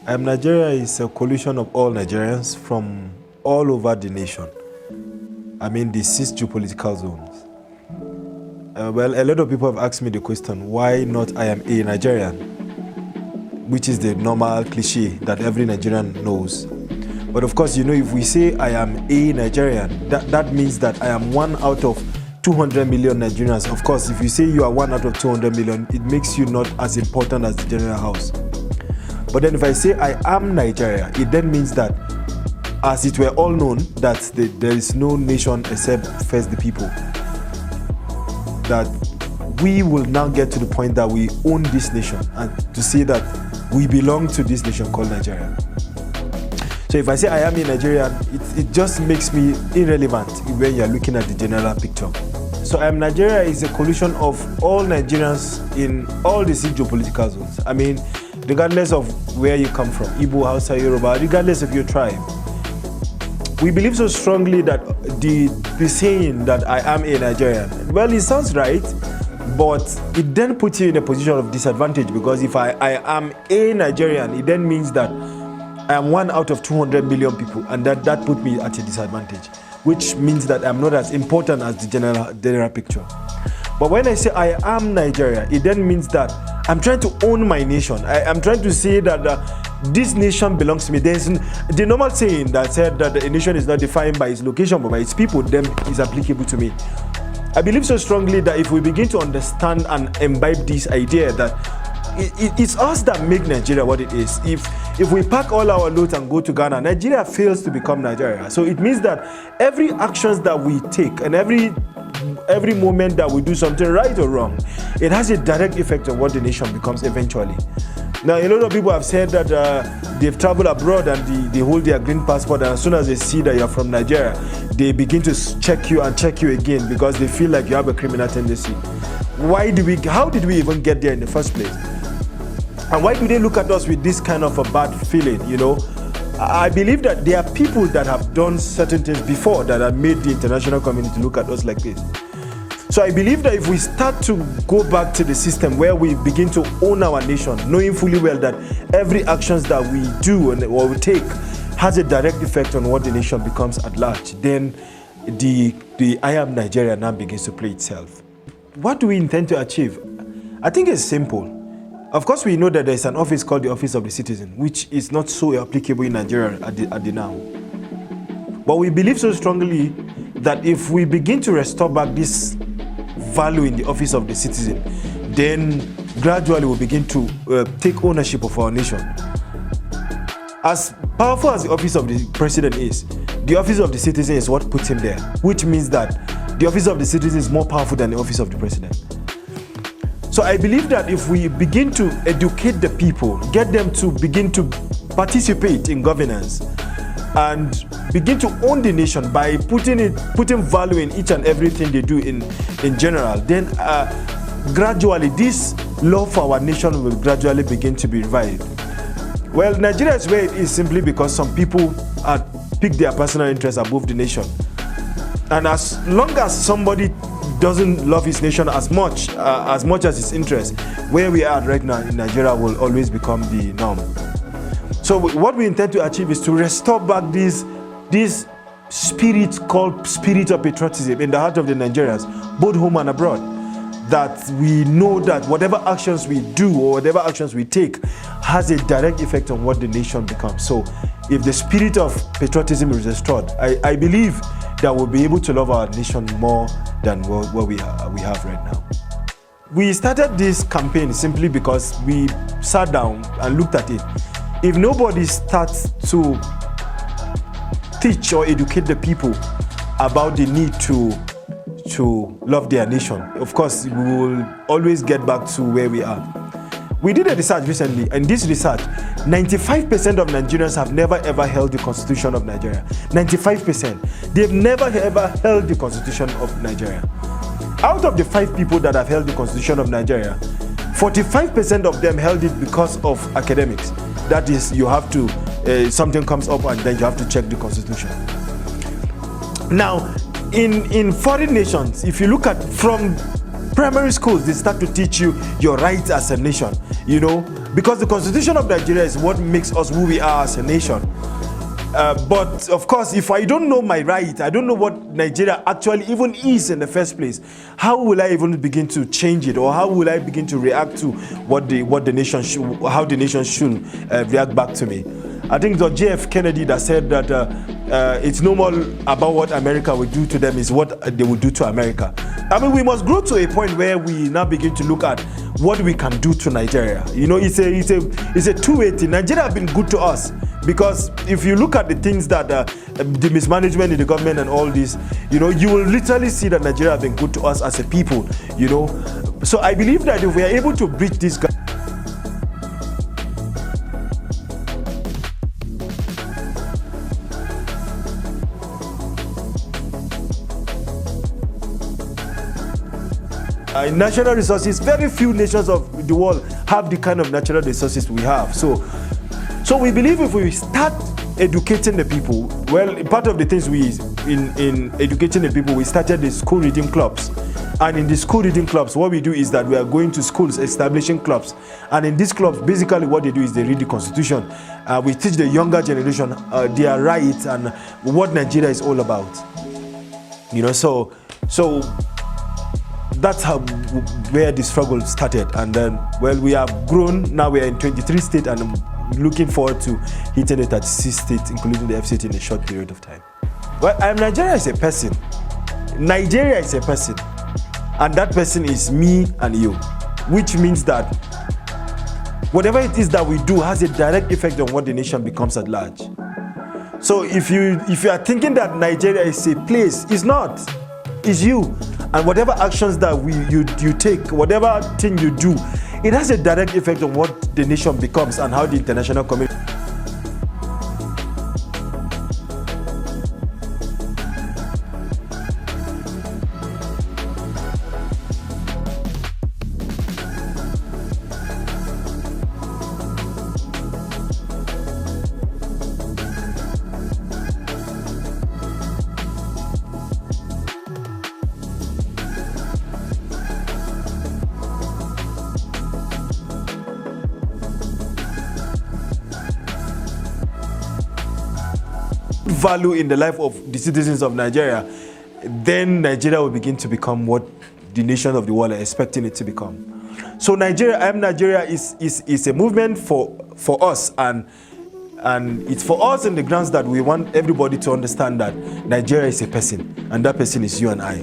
Am Nigeria is a coalition of all Nigerians from all over the nation. I mean, the 6 geopolitical zones. Well, a lot of people have asked me the question, why not I am a Nigerian? Which is the normal cliche that every Nigerian knows. But of course, you know, if we say I am a Nigerian, that means that I am one out of 200 million Nigerians. Of course, if you say you are one out of 200 million, it makes you not as important as the general house. But then if I say I am Nigeria, it then means that, as it were all known, that there is no nation except first the people. That we will now get to the point that we own this nation, and to say that we belong to this nation called Nigeria. So if I say I am a Nigerian, it just makes me irrelevant when you're looking at the general picture. So I am Nigeria is a coalition of all Nigerians in all the 6 geopolitical zones. I mean, regardless of where you come from, Igbo, Hausa, Yoruba, regardless of your tribe. We believe so strongly that the saying that I am a Nigerian, well, it sounds right, but it then puts you in a position of disadvantage, because if I am a Nigerian, it then means that I am one out of 200 million people, and that put me at a disadvantage, which means that I'm not as important as the general picture. But when I say I am Nigeria, it then means that I'm trying to own my nation. I'm trying to say that this nation belongs to me. There's the normal saying that said that a nation is not defined by its location but by its people, then is applicable to me. I believe so strongly that if we begin to understand and imbibe this idea that it's us that make Nigeria what it is. If we pack all our loads and go to Ghana, Nigeria fails to become Nigeria. So it means that every actions that we take and every moment that we do something right or wrong, it has a direct effect on what the nation becomes eventually. Now, a lot of people have said that they've traveled abroad and they hold their green passport, and as soon as they see that you're from Nigeria, they begin to check you and check you again because they feel like you have a criminal tendency. How did we even get there in the first place? And why do they look at us with this kind of a bad feeling, you know? I believe that there are people that have done certain things before that have made the international community look at us like this. So I believe that if we start to go back to the system where we begin to own our nation, knowing fully well that every actions that we do or we take has a direct effect on what the nation becomes at large, then the I am Nigeria now begins to play itself. What do we intend to achieve? I think it's simple. Of course, we know that there's an office called the Office of the Citizen, which is not so applicable in Nigeria at the now. But we believe so strongly that if we begin to restore back this value in the Office of the Citizen, then gradually we'll begin to take ownership of our nation. As powerful as the Office of the President is, the Office of the Citizen is what puts him there, which means that the Office of the Citizen is more powerful than the Office of the President. So I believe that if we begin to educate the people, get them to begin to participate in governance and begin to own the nation by putting value in each and everything they do in general, then gradually this love for our nation will gradually begin to be revived. Well, Nigeria is where it is simply because some people pick their personal interests above the nation. And as long as somebody doesn't love his nation as much as his interest, where we are right now in Nigeria will always become the norm. So what we intend to achieve is to restore back this spirit called spirit of patriotism in the heart of the Nigerians, both home and abroad. That we know that whatever actions we do or whatever actions we take has a direct effect on what the nation becomes. So if the spirit of patriotism is restored, I believe that we'll be able to love our nation more than what we have right now. We started this campaign simply because we sat down and looked at it. If nobody starts to teach or educate the people about the need to love their nation, of course, we will always get back to where we are. We did a research recently, and this research, 95% of Nigerians have never ever held the Constitution of Nigeria. 95%. They've never ever held the Constitution of Nigeria. Out of the 5 people that have held the Constitution of Nigeria, 45% of them held it because of academics. That is, you have to, something comes up and then you have to check the Constitution. Now, in foreign nations, if you look at from Primary schools, they start to teach you your rights as a nation, you know, because the Constitution of Nigeria is what makes us who we are as a nation. But of course, if I don't know my right, I don't know what Nigeria actually even is in the first place, how will I even begin to change it, or how will I begin to react to what the nation should, how the nation should react back to me? I think it was J.F. Kennedy that said that it's no more about what America will do to them, is what they will do to America. I mean, we must grow to a point where we now begin to look at what we can do to Nigeria. You know, it's a two-way thing. Nigeria has been good to us, because if you look at the things that the mismanagement in the government and all this, you know, you will literally see that Nigeria has been good to us as a people, you know. So I believe that if we are able to bridge this gap, natural resources, very few nations of the world have the kind of natural resources we have. So we believe if we start educating the people, well, part of the things in educating the people, we started the school reading clubs. And in the school reading clubs, what we do is that we are going to schools, establishing clubs. And in these clubs, basically what they do is they read the Constitution. We teach the younger generation their rights and what Nigeria is all about. You know, so that's how where the struggle started. And then, well, we have grown. Now we are in 23 states, and I'm looking forward to hitting the 36 states, including the FCT, in a short period of time. Well, Am Nigeria is a person. Nigeria is a person. And that person is me and you, which means that whatever it is that we do has a direct effect on what the nation becomes at large. So if you are thinking that Nigeria is a place, it's not. It's you. And whatever actions that you take, whatever thing you do, it has a direct effect on what the nation becomes and how the international community. Value in the life of the citizens of Nigeria, then Nigeria will begin to become what the nation of the world are expecting it to become. So Nigeria, Am Nigeria is a movement for us, and it's for us in the grounds that we want everybody to understand that Nigeria is a person, and that person is you and I.